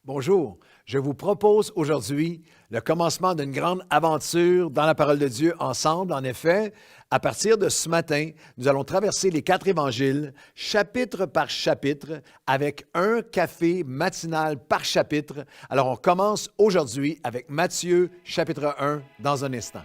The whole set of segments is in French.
Bonjour, je vous propose aujourd'hui le commencement d'une grande aventure dans la parole de Dieu ensemble. En effet, à partir de ce matin, nous allons traverser les 4 évangiles, chapitre par chapitre, avec un café matinal par chapitre. Alors, on commence aujourd'hui avec Matthieu, chapitre 1, dans un instant.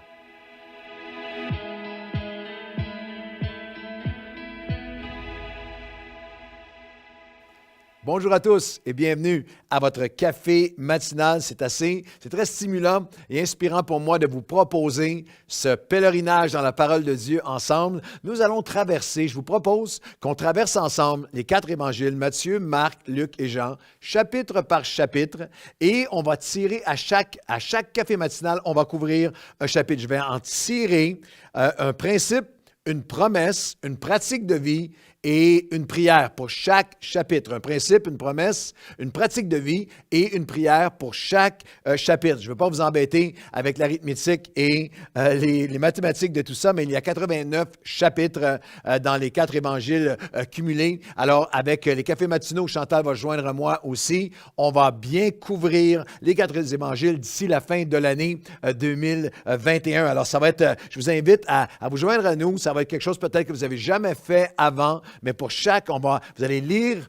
Bonjour à tous et bienvenue à votre café matinal. C'est très stimulant et inspirant pour moi de vous proposer ce pèlerinage dans la parole de Dieu ensemble. Nous allons traverser, je vous propose qu'on traverse ensemble les 4 évangiles, Matthieu, Marc, Luc et Jean, chapitre par chapitre, et on va tirer à chaque café matinal, on va couvrir un chapitre. Je vais en tirer un principe, une promesse, une pratique de vie et une prière pour chaque chapitre. Un principe, une promesse, une pratique de vie et une prière pour chaque chapitre. Je ne veux pas vous embêter avec l'arithmétique et les mathématiques de tout ça, mais il y a 89 chapitres dans les 4 évangiles cumulés. Alors, avec les cafés matinaux, Chantal va joindre moi aussi. On va bien couvrir les 4 évangiles d'ici la fin de l'année 2021. Alors, ça va être, je vous invite à vous joindre à nous. Ça va être quelque chose peut-être que vous n'avez jamais fait avant. Mais pour chaque, vous allez lire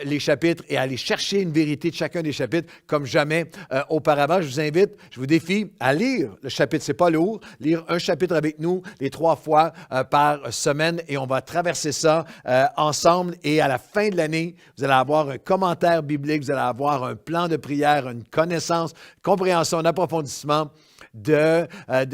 les chapitres et aller chercher une vérité de chacun des chapitres comme jamais auparavant. Je vous invite, je vous défie à lire le chapitre. C'est pas lourd. Lire un chapitre avec nous les 3 fois par semaine et on va traverser ça ensemble. Et à la fin de l'année, vous allez avoir un commentaire biblique, vous allez avoir un plan de prière, une connaissance, compréhension, un approfondissement de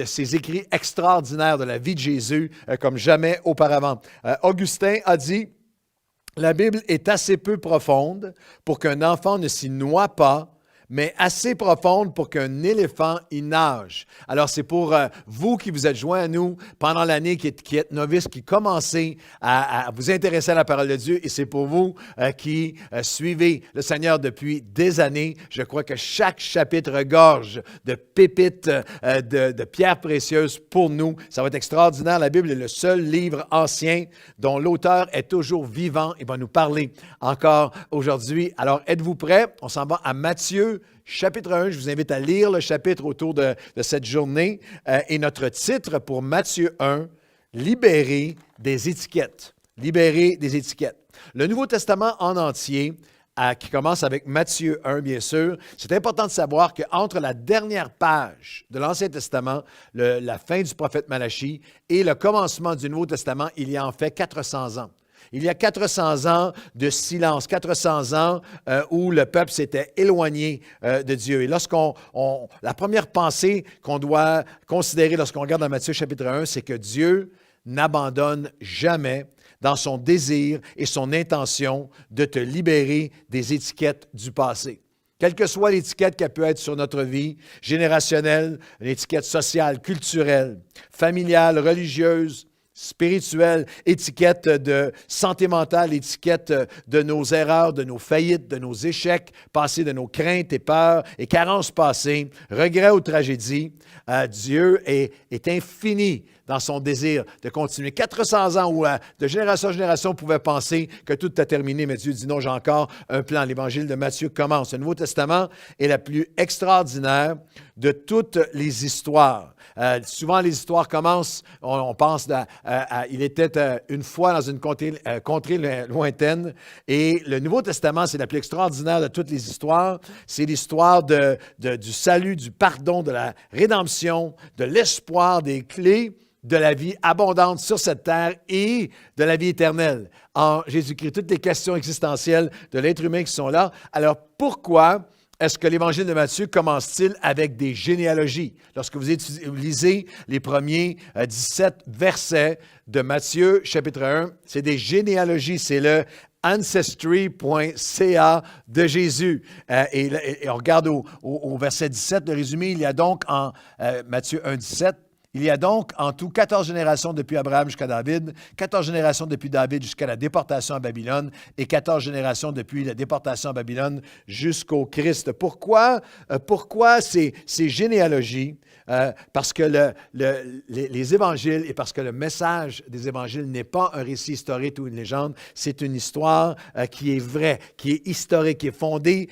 ces écrits extraordinaires de la vie de Jésus comme jamais auparavant. Augustin a dit, « La Bible est assez peu profonde pour qu'un enfant ne s'y noie pas, mais assez profonde pour qu'un éléphant y nage. » Alors, c'est pour vous qui vous êtes joints à nous pendant l'année, qui êtes novices, qui commencez à vous intéresser à la parole de Dieu, et c'est pour vous qui suivez le Seigneur depuis des années. Je crois que chaque chapitre regorge de pépites, de pierres précieuses pour nous. Ça va être extraordinaire. La Bible est le seul livre ancien dont l'auteur est toujours vivant et va nous parler encore aujourd'hui. Alors, êtes-vous prêts? On s'en va à Matthieu, chapitre 1, je vous invite à lire le chapitre autour de cette journée. Et notre titre pour Matthieu 1, « Libérer des étiquettes ». Libérer des étiquettes. Le Nouveau Testament en entier, qui commence avec Matthieu 1, bien sûr, c'est important de savoir qu'entre la dernière page de l'Ancien Testament, la fin du prophète Malachie, et le commencement du Nouveau Testament, il y a en fait 400 ans. Il y a 400 ans de silence, 400 ans où le peuple s'était éloigné de Dieu. Et la première pensée qu'on doit considérer lorsqu'on regarde dans Matthieu chapitre 1, c'est que Dieu n'abandonne jamais dans son désir et son intention de te libérer des étiquettes du passé. Quelle que soit l'étiquette qui peut être sur notre vie, générationnelle, une étiquette sociale, culturelle, familiale, religieuse, spirituelle, étiquette de santé mentale, étiquette de nos erreurs, de nos faillites, de nos échecs passés, de nos craintes et peurs et carences passées, regrets ou tragédies. Dieu est infini dans son désir de continuer. 400 ans où de génération en génération on pouvait penser que tout a terminé, mais Dieu dit non, j'ai encore un plan. L'Évangile de Matthieu commence. Le Nouveau Testament est la plus extraordinaire de toutes les histoires. Souvent, les histoires commencent, on pense il était une fois dans une contrée lointaine, et le Nouveau Testament, c'est la plus extraordinaire de toutes les histoires. C'est l'histoire du salut, du pardon, de la rédemption, de l'espoir, des clés de la vie abondante sur cette terre et de la vie éternelle en Jésus-Christ. Toutes les questions existentielles de l'être humain qui sont là. Alors, pourquoi est-ce que l'Évangile de Matthieu commence-t-il avec des généalogies? Lorsque vous lisez les premiers 17 versets de Matthieu, chapitre 1, c'est des généalogies, c'est le ancestry.ca de Jésus. Et on regarde au verset 17, le résumé, il y a donc en Matthieu 1, 17, Il y a donc en tout 14 générations depuis Abraham jusqu'à David, 14 générations depuis David jusqu'à la déportation à Babylone et 14 générations depuis la déportation à Babylone jusqu'au Christ. Pourquoi ces généalogies? Parce que les évangiles et parce que le message des évangiles n'est pas un récit historique ou une légende, c'est une histoire qui est vraie, qui est historique, qui est fondée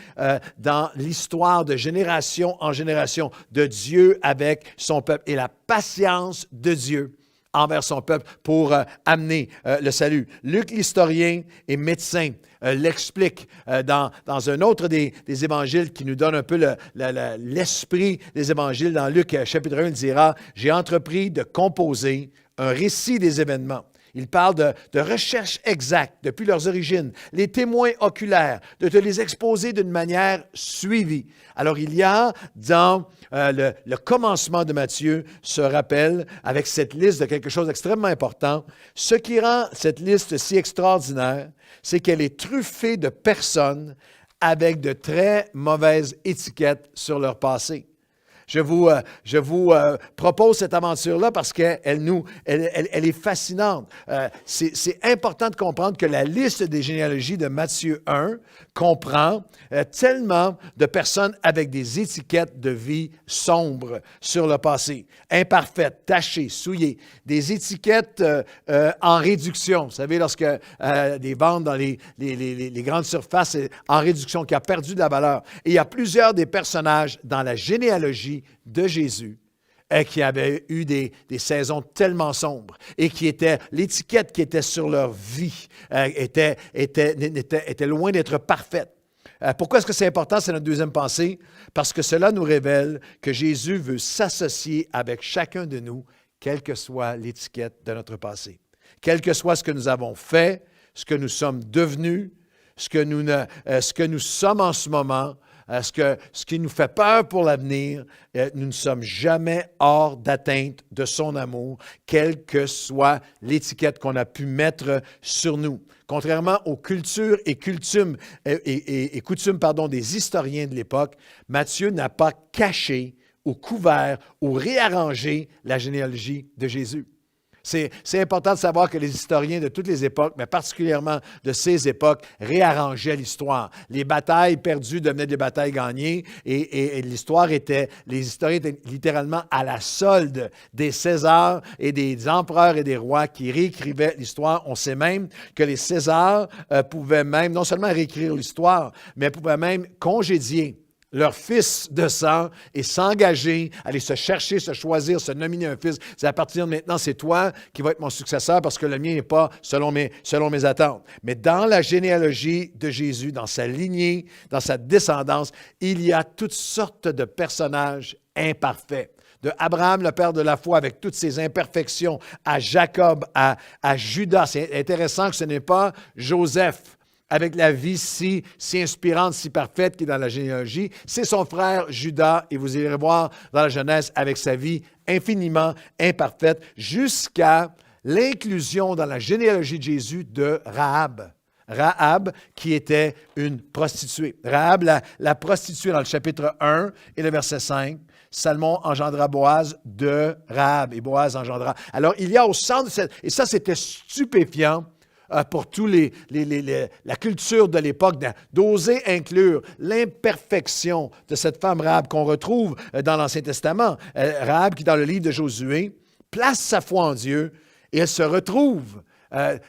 dans l'histoire de génération en génération de Dieu avec son peuple et la patience de Dieu envers son peuple pour amener le salut. Luc, l'historien et médecin, l'explique dans un autre des évangiles qui nous donne un peu l'esprit des évangiles. Dans Luc, chapitre 1, il dira « J'ai entrepris de composer un récit des événements. » Il parle de recherche exacte depuis leurs origines, les témoins oculaires, de te les exposer d'une manière suivie. Alors, il y a dans le commencement de Matthieu ce rappel avec cette liste de quelque chose d'extrêmement important. Ce qui rend cette liste si extraordinaire, c'est qu'elle est truffée de personnes avec de très mauvaises étiquettes sur leur passé. Je vous propose cette aventure-là parce qu'elle est fascinante. C'est important de comprendre que la liste des généalogies de Matthieu 1 comprend tellement de personnes avec des étiquettes de vie sombres sur le passé, imparfaites, tachées, souillées, des étiquettes en réduction. Vous savez, lorsque des ventes dans les grandes surfaces est en réduction, qui a perdu de la valeur. Et il y a plusieurs des personnages dans la généalogie de Jésus qui avaient eu des saisons tellement sombres et qui étaient, l'étiquette qui était sur leur vie était loin d'être parfaite. Pourquoi est-ce que c'est important? C'est notre deuxième pensée. Parce que cela nous révèle que Jésus veut s'associer avec chacun de nous, quelle que soit l'étiquette de notre passé. Quel que soit ce que nous avons fait, ce que nous sommes devenus, ce que nous sommes en ce moment, ce qui nous fait peur pour l'avenir, nous ne sommes jamais hors d'atteinte de son amour, quelle que soit l'étiquette qu'on a pu mettre sur nous. Contrairement aux cultures et coutumes des historiens de l'époque, Matthieu n'a pas caché ou couvert ou réarrangé la généalogie de Jésus. C'est important de savoir que les historiens de toutes les époques, mais particulièrement de ces époques, réarrangeaient l'histoire. Les batailles perdues devenaient des batailles gagnées et les historiens étaient littéralement à la solde des Césars et des empereurs et des rois qui réécrivaient l'histoire. On sait même que les Césars pouvaient même non seulement réécrire l'histoire, mais pouvaient même congédier leur fils de sang et s'engager, aller se chercher, se choisir, se nominer un fils. C'est à partir de maintenant, c'est toi qui vas être mon successeur parce que le mien n'est pas selon mes attentes. Mais dans la généalogie de Jésus, dans sa lignée, dans sa descendance, il y a toutes sortes de personnages imparfaits. De Abraham, le père de la foi, avec toutes ses imperfections, à Jacob, à Judas. C'est intéressant que ce n'est pas Joseph, avec la vie si inspirante, si parfaite qui est dans la généalogie. C'est son frère Judas, et vous irez voir dans la Genèse, avec sa vie infiniment imparfaite, jusqu'à l'inclusion dans la généalogie de Jésus de Rahab. Rahab, qui était une prostituée. Rahab, la prostituée dans le chapitre 1 et le verset 5. Salmon engendra Boaz de Rahab, et Boaz engendra. Alors, il y a au centre de cette... Et ça, c'était stupéfiant pour tous la culture de l'époque, d'oser inclure l'imperfection de cette femme Rahab qu'on retrouve dans l'Ancien Testament. Rahab, qui dans le livre de Josué, place sa foi en Dieu et elle se retrouve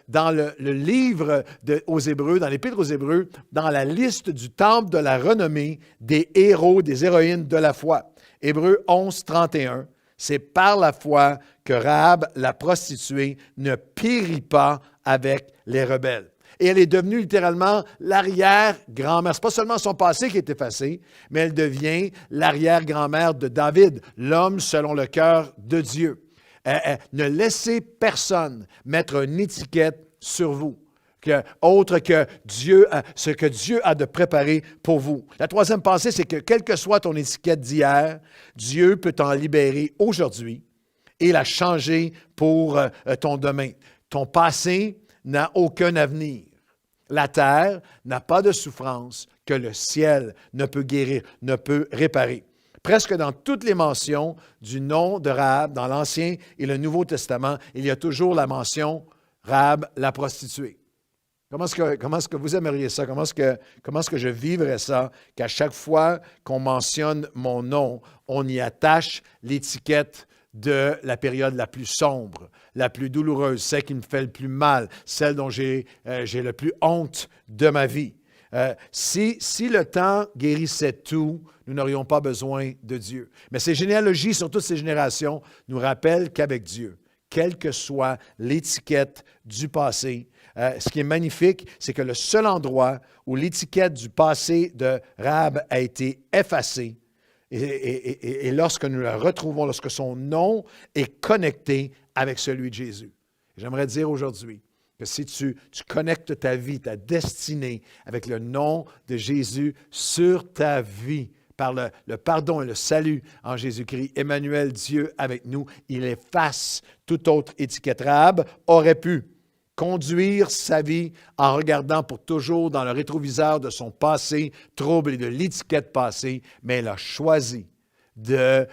dans le livre aux Hébreux, dans l'Épître aux Hébreux, dans la liste du temple de la renommée des héros, des héroïnes de la foi. Hébreux 11, 31. C'est par la foi que Rahab, la prostituée, ne périt pas avec les rebelles. Et elle est devenue littéralement l'arrière-grand-mère. Ce n'est pas seulement son passé qui est effacé, mais elle devient l'arrière-grand-mère de David, l'homme selon le cœur de Dieu. Ne laissez personne mettre une étiquette sur vous, autre que ce que Dieu a de préparé pour vous. La troisième pensée, c'est que quelle que soit ton étiquette d'hier, Dieu peut t'en libérer aujourd'hui et la changer pour ton demain. Ton passé n'a aucun avenir. La terre n'a pas de souffrance que le ciel ne peut guérir, ne peut réparer. Presque dans toutes les mentions du nom de Rahab, dans l'Ancien et le Nouveau Testament, il y a toujours la mention Rahab, la prostituée. Comment est-ce que vous aimeriez ça? Comment est-ce que je vivrais ça? Qu'à chaque fois qu'on mentionne mon nom, on y attache l'étiquette de la période la plus sombre, la plus douloureuse, celle qui me fait le plus mal, celle dont j'ai le plus honte de ma vie. Si le temps guérissait tout, nous n'aurions pas besoin de Dieu. Mais ces généalogies sur toutes ces générations nous rappellent qu'avec Dieu, quelle que soit l'étiquette du passé, ce qui est magnifique, c'est que le seul endroit où l'étiquette du passé de Rahab a été effacée, et lorsque nous la retrouvons, lorsque son nom est connecté avec celui de Jésus. J'aimerais dire aujourd'hui que si tu connectes ta vie, ta destinée avec le nom de Jésus sur ta vie, par le pardon et le salut en Jésus-Christ, Emmanuel, Dieu avec nous, il efface toute autre étiquette. Rahab aurait pu conduire sa vie en regardant pour toujours dans le rétroviseur de son passé trouble et de l'étiquette passée, mais elle a choisi de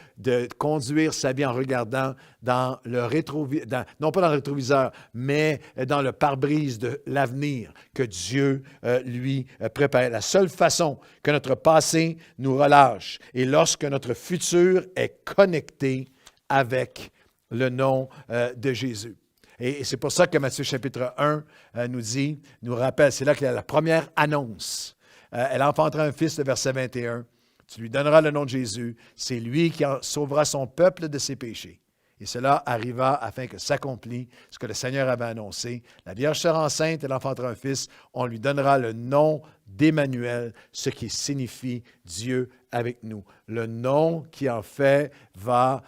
conduire sa vie en regardant dans le rétroviseur, non pas dans le rétroviseur, mais dans le pare-brise de l'avenir que Dieu lui préparait. La seule façon que notre passé nous relâche est lorsque notre futur est connecté avec le nom de Jésus. Et c'est pour ça que Matthieu chapitre 1 nous rappelle, c'est là qu'il y a la première annonce. Elle enfantera un fils, le verset 21. Tu lui donneras le nom de Jésus. C'est lui qui sauvera son peuple de ses péchés. Et cela arriva afin que s'accomplisse ce que le Seigneur avait annoncé. La Vierge sera enceinte, elle enfantera un fils. On lui donnera le nom d'Emmanuel, ce qui signifie Dieu avec nous. Le nom qui en fait va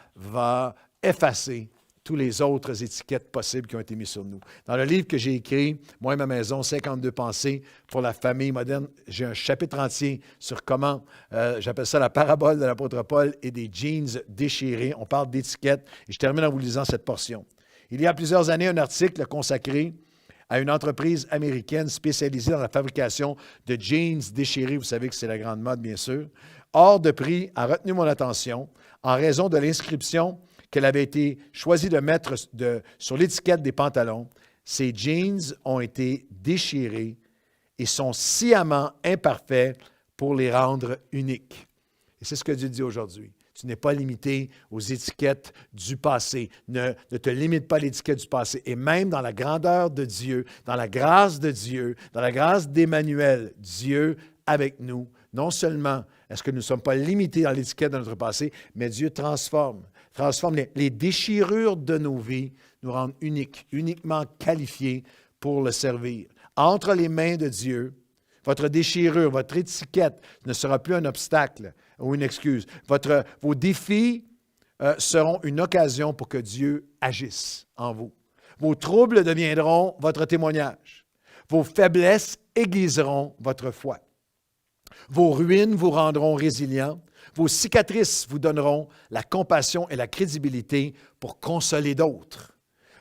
effacer toutes les autres étiquettes possibles qui ont été mises sur nous. Dans le livre que j'ai écrit, Moi et ma maison, 52 pensées pour la famille moderne, j'ai un chapitre entier sur comment, j'appelle ça la parabole de l'apôtre Paul et des jeans déchirés. On parle d'étiquettes et je termine en vous lisant cette portion. Il y a plusieurs années, un article consacré à une entreprise américaine spécialisée dans la fabrication de jeans déchirés. Vous savez que c'est la grande mode, bien sûr. Hors de prix a retenu mon attention en raison de l'inscription qu'elle avait été choisie de mettre sur l'étiquette des pantalons. Ces jeans ont été déchirés et sont sciemment imparfaits pour les rendre uniques. Et c'est ce que Dieu dit aujourd'hui. Tu n'es pas limité aux étiquettes du passé. Ne te limite pas à l'étiquette du passé. Et même dans la grandeur de Dieu, dans la grâce de Dieu, dans la grâce d'Emmanuel, Dieu avec nous, non seulement est-ce que nous ne sommes pas limités dans l'étiquette de notre passé, mais Dieu transforme les déchirures de nos vies, nous rendent uniques, uniquement qualifiés pour le servir. Entre les mains de Dieu, votre déchirure, votre étiquette ne sera plus un obstacle ou une excuse. Vos défis seront une occasion pour que Dieu agisse en vous. Vos troubles deviendront votre témoignage. Vos faiblesses aiguiseront votre foi. Vos ruines vous rendront résilients. Vos cicatrices vous donneront la compassion et la crédibilité pour consoler d'autres.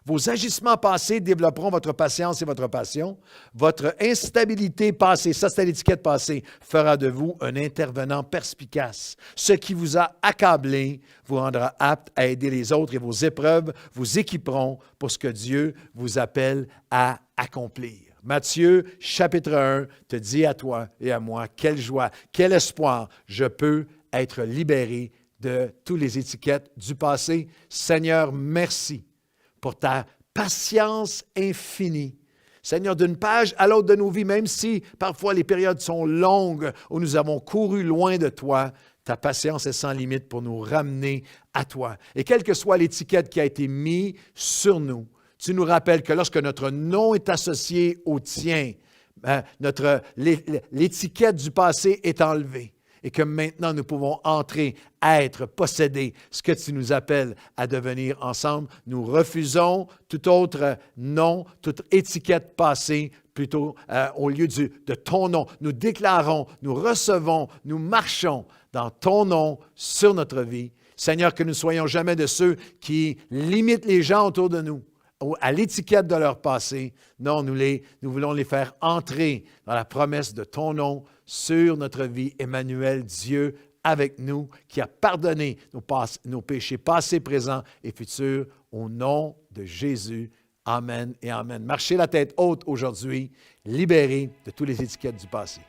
Vos agissements passés développeront votre patience et votre passion. Votre instabilité passée, ça c'est l'étiquette passée, fera de vous un intervenant perspicace. Ce qui vous a accablé vous rendra apte à aider les autres et vos épreuves vous équiperont pour ce que Dieu vous appelle à accomplir. Matthieu, chapitre 1, te dit à toi et à moi, quelle joie, quel espoir, je peux être libéré de toutes les étiquettes du passé. Seigneur, merci pour ta patience infinie. Seigneur, d'une page à l'autre de nos vies, même si parfois les périodes sont longues où nous avons couru loin de toi, ta patience est sans limite pour nous ramener à toi. Et quelle que soit l'étiquette qui a été mise sur nous, tu nous rappelles que lorsque notre nom est associé au tien, l'étiquette du passé est enlevée et que maintenant nous pouvons entrer, être, posséder ce que tu nous appelles à devenir ensemble. Nous refusons tout autre nom, toute étiquette passée, plutôt au lieu de ton nom. Nous déclarons, nous recevons, nous marchons dans ton nom sur notre vie. Seigneur, que nous ne soyons jamais de ceux qui limitent les gens autour de nous à l'étiquette de leur passé. Non, nous voulons les faire entrer dans la promesse de ton nom sur notre vie. Emmanuel, Dieu avec nous, qui a pardonné nos péchés passés, présents et futurs. Au nom de Jésus. Amen et amen. Marchez la tête haute aujourd'hui, libérés de toutes les étiquettes du passé.